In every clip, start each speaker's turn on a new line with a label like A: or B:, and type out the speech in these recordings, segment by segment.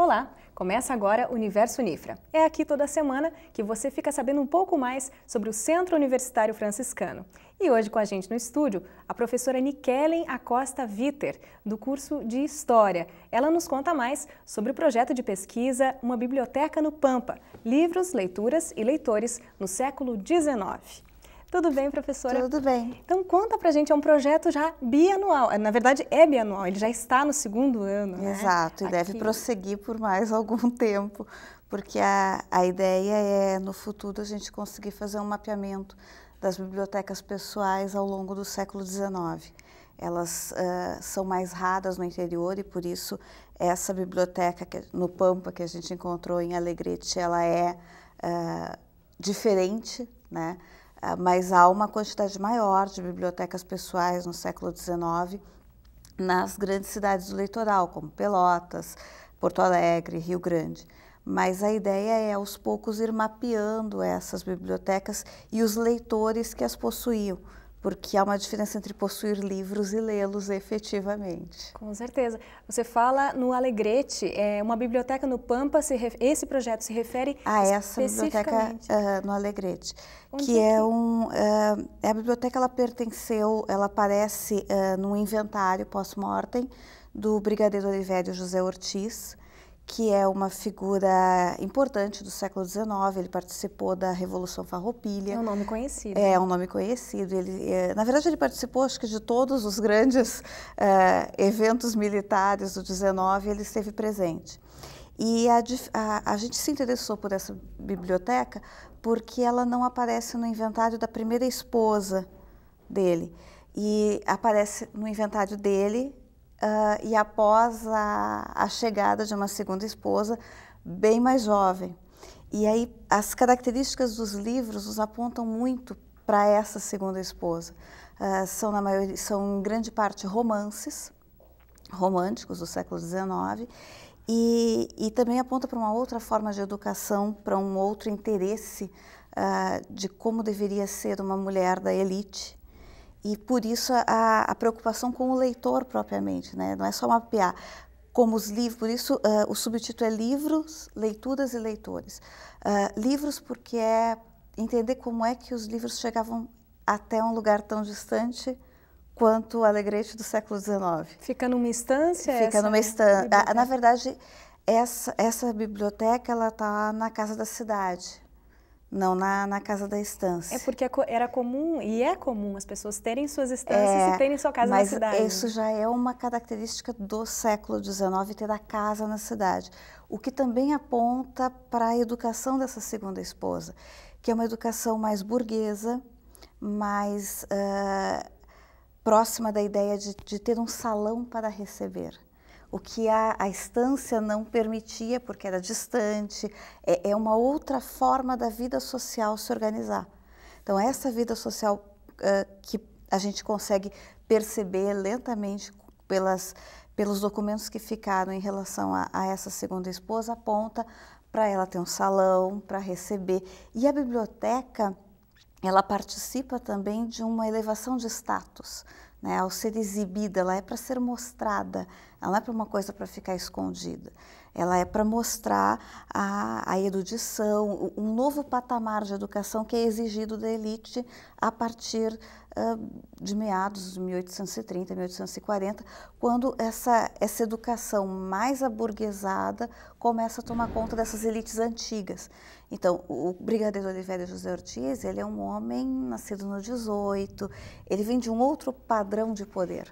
A: Olá! Começa agora o Universo Unifra. É aqui toda semana que você fica sabendo um pouco mais sobre o Centro Universitário Franciscano. E hoje com a gente no estúdio, a professora Nikellen Acosta Viter, do curso de História. Ela nos conta mais sobre o projeto de pesquisa Uma Biblioteca no Pampa, livros, leituras e leitores no século XIX. Tudo bem, professora?
B: Tudo bem.
A: Então conta pra gente, é um projeto já bianual, na verdade é bianual, ele já está no segundo ano, né?
B: Exato, e deve prosseguir por mais algum tempo, porque a ideia é, no futuro, a gente conseguir fazer um mapeamento das bibliotecas pessoais ao longo do século XIX. Elas são mais raras no interior e, por isso, essa biblioteca no Pampa que a gente encontrou em Alegrete, ela é diferente, né? Mas há uma quantidade maior de bibliotecas pessoais no século XIX nas grandes cidades do litoral, como Pelotas, Porto Alegre, Rio Grande. Mas a ideia é, aos poucos, ir mapeando essas bibliotecas e os leitores que as possuíam, porque há uma diferença entre possuir livros e lê-los efetivamente.
A: Com certeza. Você fala no Alegrete, uma biblioteca no Pampa, esse projeto se refere
B: a essa biblioteca no Alegrete, que é a biblioteca, ela aparece num inventário pós-mortem do brigadeiro Olivério José Ortiz, que é uma figura importante do século XIX, ele participou da Revolução Farroupilha.
A: É um nome conhecido.
B: É um nome conhecido. Ele, na verdade, ele participou, acho que de todos os grandes eventos militares do XIX, ele esteve presente. E a gente se interessou por essa biblioteca porque ela não aparece no inventário da primeira esposa dele. E aparece no inventário dele e após a chegada de uma segunda esposa, bem mais jovem. E aí as características dos livros nos apontam muito para essa segunda esposa. São em grande parte romances românticos do século XIX e também aponta para uma outra forma de educação, para um outro interesse de como deveria ser uma mulher da elite. E por isso a preocupação com o leitor propriamente, né? Não é só mapear como os livros, por isso o subtítulo é Livros, Leituras e Leitores. Livros porque é entender como é que os livros chegavam até um lugar tão distante quanto o Alegrete do século XIX.
A: Fica numa estância?
B: Fica numa estância. Na verdade, essa biblioteca ela está na Casa da Cidade. Não na Casa da Estância.
A: É porque era comum, e é comum, as pessoas terem suas estâncias e terem sua casa na cidade.
B: Mas isso já é uma característica do século XIX, ter a casa na cidade. O que também aponta para a educação dessa segunda esposa, que é uma educação mais burguesa, mais próxima da ideia de ter um salão para receber. O que a estância não permitia, porque era distante, é uma outra forma da vida social se organizar. Então, essa vida social que a gente consegue perceber lentamente pelos documentos que ficaram em relação a essa segunda esposa, aponta para ela ter um salão, para receber. E a biblioteca, ela participa também de uma elevação de status. Né, ao ser exibida, ela é para ser mostrada, ela não é para uma coisa para ficar escondida. Ela é para mostrar a erudição, um novo patamar de educação que é exigido da elite a partir de meados de 1830, 1840, quando essa educação mais aburguesada começa a tomar conta dessas elites antigas. Então, o brigadeiro Olivério José Ortiz, ele é um homem nascido no 18, ele vem de um outro padrão de poder.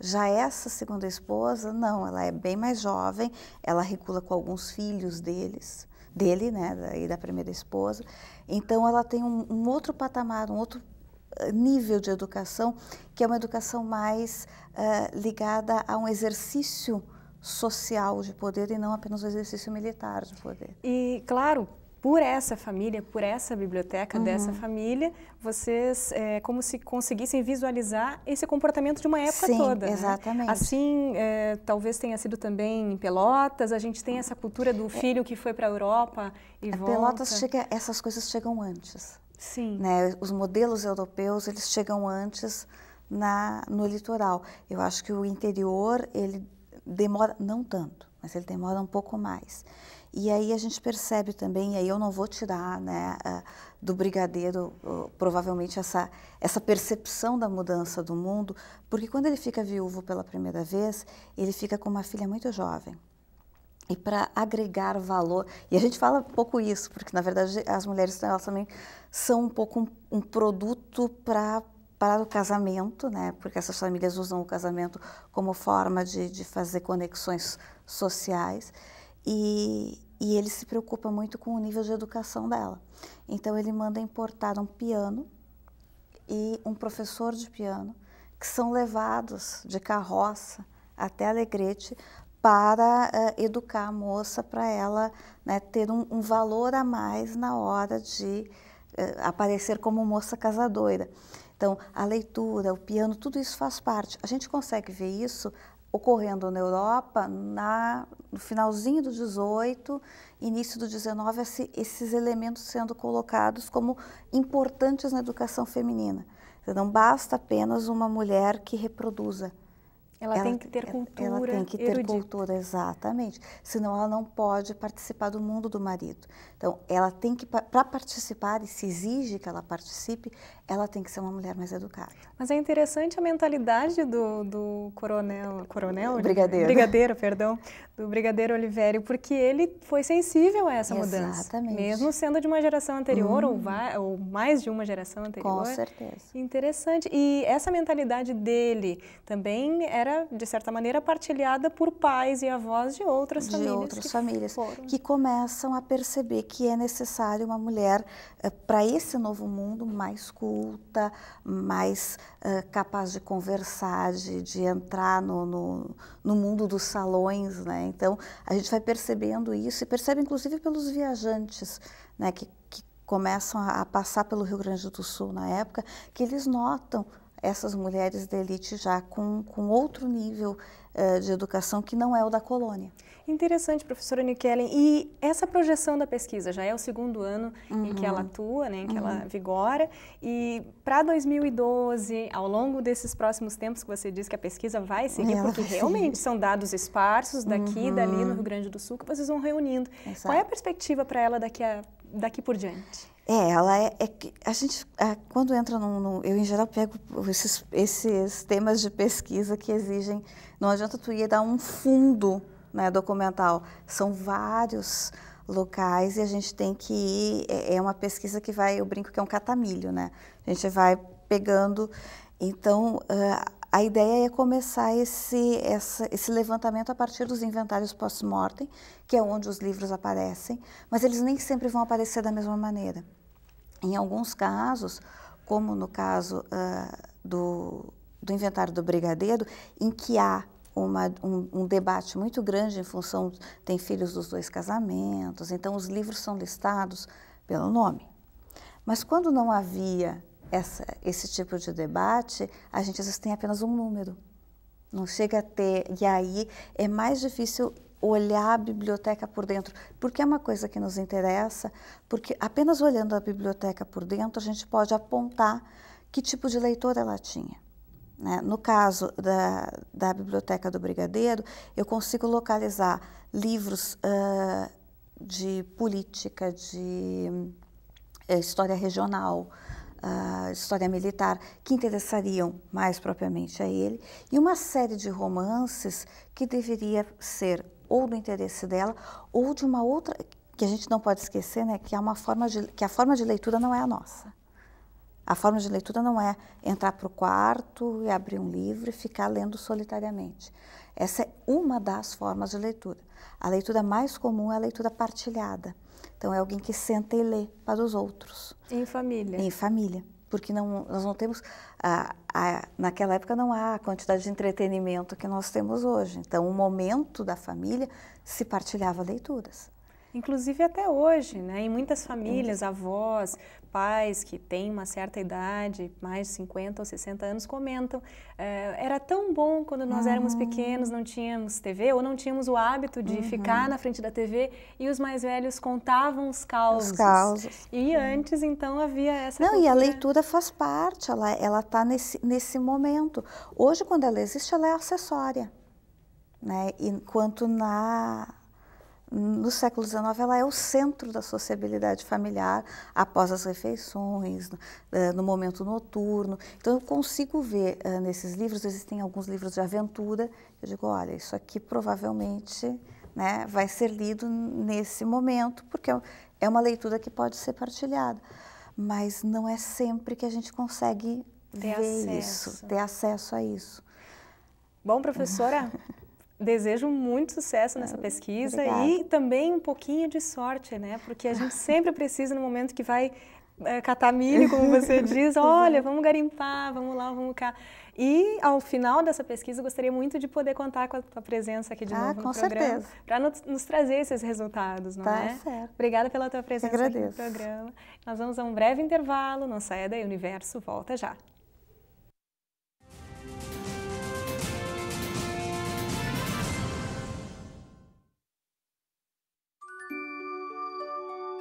B: Já essa segunda esposa, não, ela é bem mais jovem, ela regula com alguns filhos dele, né, e da primeira esposa. Então, ela tem um outro patamar, um outro nível de educação, que é uma educação mais ligada a um exercício social de poder e não apenas um exercício militar de poder.
A: E, claro, por essa família, por essa biblioteca dessa família, vocês como se conseguissem visualizar esse comportamento de uma época toda.
B: Sim, exatamente.
A: Né? Assim, talvez tenha sido também em Pelotas, a gente tem essa cultura do filho que foi para a Europa e volta.
B: Pelotas essas coisas chegam antes.
A: Sim.
B: Né? Os modelos europeus, eles chegam antes no litoral. Eu acho que o interior, ele demora, não tanto, mas ele demora um pouco mais. E aí a gente percebe também, e aí eu não vou tirar, né, do brigadeiro provavelmente essa percepção da mudança do mundo, porque quando ele fica viúvo pela primeira vez, ele fica com uma filha muito jovem. E para agregar valor, e a gente fala um pouco isso, porque na verdade as mulheres elas também são um pouco um produto para o casamento, né? Porque essas famílias usam o casamento como forma de fazer conexões sociais, e ele se preocupa muito com o nível de educação dela. Então ele manda importar um piano e um professor de piano, que são levados de carroça até Alegrete, para educar a moça, para ela, né, ter um valor a mais na hora de aparecer como moça casadoira. Então, a leitura, o piano, tudo isso faz parte. A gente consegue ver isso ocorrendo na Europa no finalzinho do 18, início do 19, esses elementos sendo colocados como importantes na educação feminina. Então, não basta apenas uma mulher que reproduza.
A: Ela tem que ter cultura.
B: Ela tem que ter cultura, exatamente. Senão ela não pode participar do mundo do marido. Então, ela tem que, para participar, e se exige que ela participe, ela tem que ser uma mulher mais educada.
A: Mas é interessante a mentalidade do
B: Brigadeiro,
A: perdão, do Brigadeiro Olivério, porque ele foi sensível a essa mudança.
B: Exatamente.
A: Mesmo sendo de uma geração anterior, ou mais de uma geração anterior.
B: Com certeza.
A: Interessante. E essa mentalidade dele também era, de certa maneira, partilhada por pais e avós de outras famílias.
B: Que começam a perceber que é necessário uma mulher para esse novo mundo mais culta, mais capaz de conversar, de entrar no mundo dos salões, né? Então, a gente vai percebendo isso e percebe inclusive pelos viajantes, né, que começam a passar pelo Rio Grande do Sul na época, que eles notam essas mulheres da elite já com outro nível de educação que não é o da colônia.
A: Interessante, professora Nickélen. E essa projeção da pesquisa já é o segundo ano em que ela atua, né, em que ela vigora. E para 2012, ao longo desses próximos tempos que você diz que a pesquisa vai seguir, porque realmente são dados esparsos daqui e dali no Rio Grande do Sul que vocês vão reunindo. Exato. Qual é a perspectiva para ela daqui por diante?
B: Ela a gente, quando entra eu em geral pego esses temas de pesquisa que exigem, não adianta tu ir dar um fundo, né, documental, são vários locais e a gente tem que ir, é uma pesquisa que vai, eu brinco que é um catamilho, né, a gente vai pegando, então a ideia é começar esse levantamento a partir dos inventários post-mortem, que é onde os livros aparecem, mas eles nem sempre vão aparecer da mesma maneira. Em alguns casos, como no caso do inventário do Brigadeiro, em que há um debate muito grande em função, tem filhos dos dois casamentos, então os livros são listados pelo nome. Mas quando não havia esse tipo de debate, a gente às vezes tem apenas um número, não chega a ter, e aí é mais difícil olhar a biblioteca por dentro, porque é uma coisa que nos interessa, porque apenas olhando a biblioteca por dentro a gente pode apontar que tipo de leitor ela tinha. Né? No caso da biblioteca do Brigadeiro, eu consigo localizar livros de política, de história regional, história militar, que interessariam mais propriamente a ele, e uma série de romances que deveria ser ou do interesse dela, ou de uma outra, que a gente não pode esquecer, né, que a forma de leitura não é a nossa. A forma de leitura não é entrar para o quarto e abrir um livro e ficar lendo solitariamente. Essa é uma das formas de leitura. A leitura mais comum é a leitura partilhada. Então, é alguém que senta e lê para os outros.
A: Em família.
B: Em família. Porque nós não temos, naquela época não há a quantidade de entretenimento que nós temos hoje. Então, o momento da família se partilhava leituras.
A: Inclusive até hoje, né? Em muitas famílias, avós, pais que têm uma certa idade, mais de 50 ou 60 anos, comentam, era tão bom quando nós éramos pequenos, não tínhamos TV ou não tínhamos o hábito de ficar na frente da TV e os mais velhos contavam os causos. E antes, então, havia essa cultura.
B: E a leitura faz parte, ela está nesse momento. Hoje, quando ela existe, ela é acessória. né? Enquanto no século XIX ela é o centro da sociabilidade familiar após as refeições, no momento noturno. Então eu consigo ver nesses livros, existem alguns livros de aventura, eu digo, olha, isso aqui provavelmente, né, vai ser lido nesse momento, porque é uma leitura que pode ser partilhada, mas não é sempre que a gente consegue ter acesso a isso.
A: Bom, professora, desejo muito sucesso nessa pesquisa.
B: Obrigada.
A: E também um pouquinho de sorte, né? Porque a gente sempre precisa, no momento que vai catar milho, como você diz, olha, vamos garimpar, vamos lá, vamos cá. E ao final dessa pesquisa, eu gostaria muito de poder contar com a tua presença aqui de novo no programa, para nos trazer esses resultados, não é?
B: Certo.
A: Obrigada pela tua presença aqui no programa. Nós vamos a um breve intervalo, não saia daí, o Universo volta já.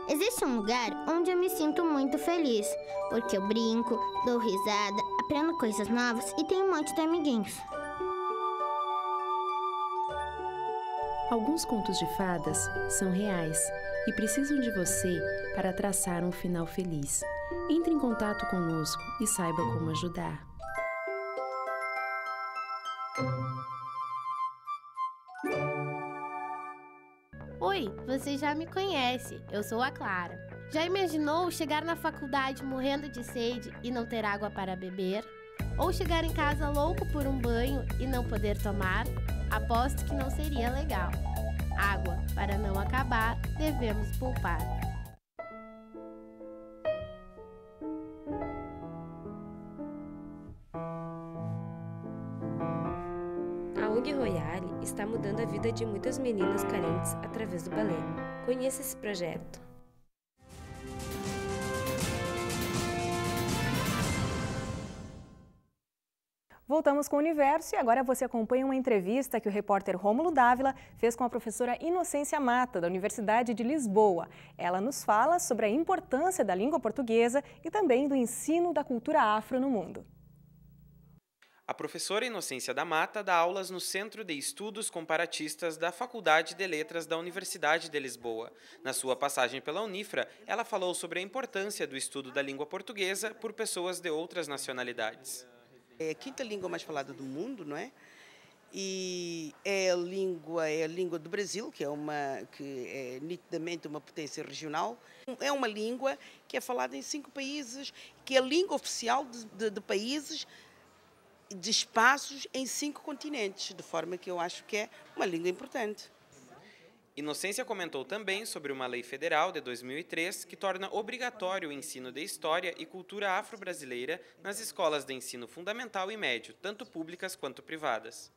C: Existe um lugar onde eu me sinto muito feliz, porque eu brinco, dou risada, aprendo coisas novas e tenho um monte de amiguinhos.
D: Alguns contos de fadas são reais e precisam de você para traçar um final feliz. Entre em contato conosco e saiba como ajudar.
E: Oi, você já me conhece, eu sou a Clara. Já imaginou chegar na faculdade morrendo de sede e não ter água para beber? Ou chegar em casa louco por um banho e não poder tomar? Aposto que não seria legal. Água, para não acabar, devemos poupar.
F: A ONG Royale está mudando a vida de muitas meninas carentes através do balé. Conheça esse projeto.
A: Voltamos com o Universo e agora você acompanha uma entrevista que o repórter Rômulo Dávila fez com a professora Inocência Mata, da Universidade de Lisboa. Ela nos fala sobre a importância da língua portuguesa e também do ensino da cultura afro no mundo.
G: A professora Inocência da Mata dá aulas no Centro de Estudos Comparatistas da Faculdade de Letras da Universidade de Lisboa. Na sua passagem pela Unifra, ela falou sobre a importância do estudo da língua portuguesa por pessoas de outras nacionalidades.
H: É a quinta língua mais falada do mundo, não é? E é a língua do Brasil, que é nitidamente uma potência regional. É uma língua que é falada em 5 países, que é a língua oficial de países, de espaços em 5 continentes, de forma que eu acho que é uma língua importante.
G: Inocência comentou também sobre uma lei federal de 2003 que torna obrigatório o ensino de história e cultura afro-brasileira nas escolas de ensino fundamental e médio, tanto públicas quanto privadas.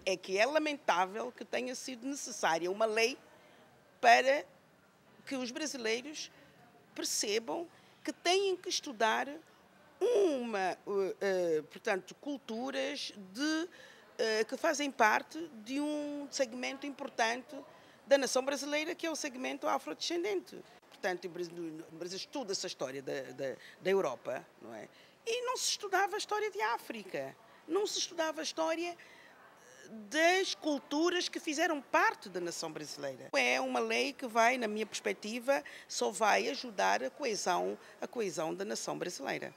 H: É que é lamentável que tenha sido necessária uma lei para que os brasileiros percebam que têm que estudar portanto, culturas que fazem parte de um segmento importante da nação brasileira, que é o segmento afrodescendente. Portanto, o Brasil estuda essa história da Europa, não é? E não se estudava a história de África, não se estudava a história das culturas que fizeram parte da nação brasileira. É uma lei que vai, na minha perspectiva, só vai ajudar a coesão da nação brasileira.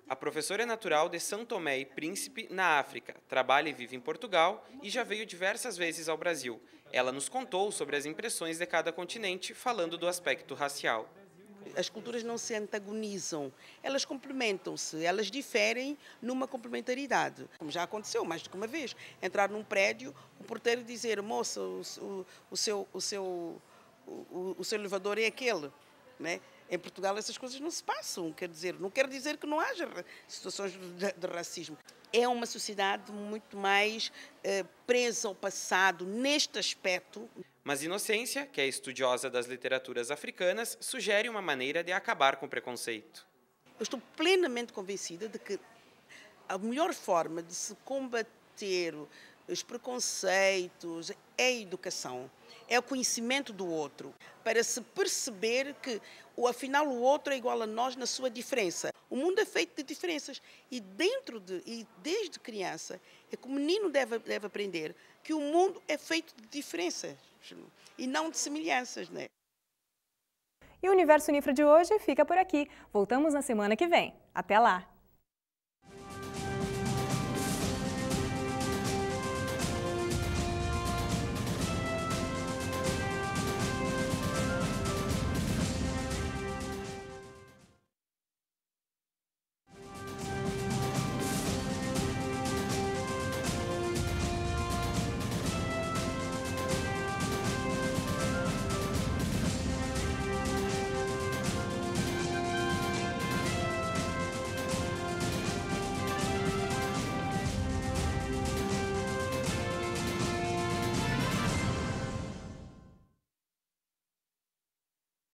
G: A professora é natural de São Tomé e Príncipe, na África, trabalha e vive em Portugal e já veio diversas vezes ao Brasil. Ela nos contou sobre as impressões de cada continente, falando do aspecto racial.
H: As culturas não se antagonizam, elas complementam-se, elas diferem numa complementaridade. Como já aconteceu mais do que uma vez, entrar num prédio, o porteiro dizer, moça, o seu elevador é aquele, né? Em Portugal essas coisas não se passam, não quer dizer que não haja situações de racismo. É uma sociedade muito mais presa ao passado neste aspecto.
G: Mas Inocência, que é estudiosa das literaturas africanas, sugere uma maneira de acabar com o preconceito.
H: Eu estou plenamente convencida de que a melhor forma de se combater os preconceitos é a educação. é o conhecimento do outro, para se perceber que, afinal, o outro é igual a nós na sua diferença. O mundo é feito de diferenças e desde criança, é que o menino deve aprender que o mundo é feito de diferenças e não de semelhanças, né?
A: E o Universo Unifra de hoje fica por aqui. Voltamos na semana que vem. Até lá!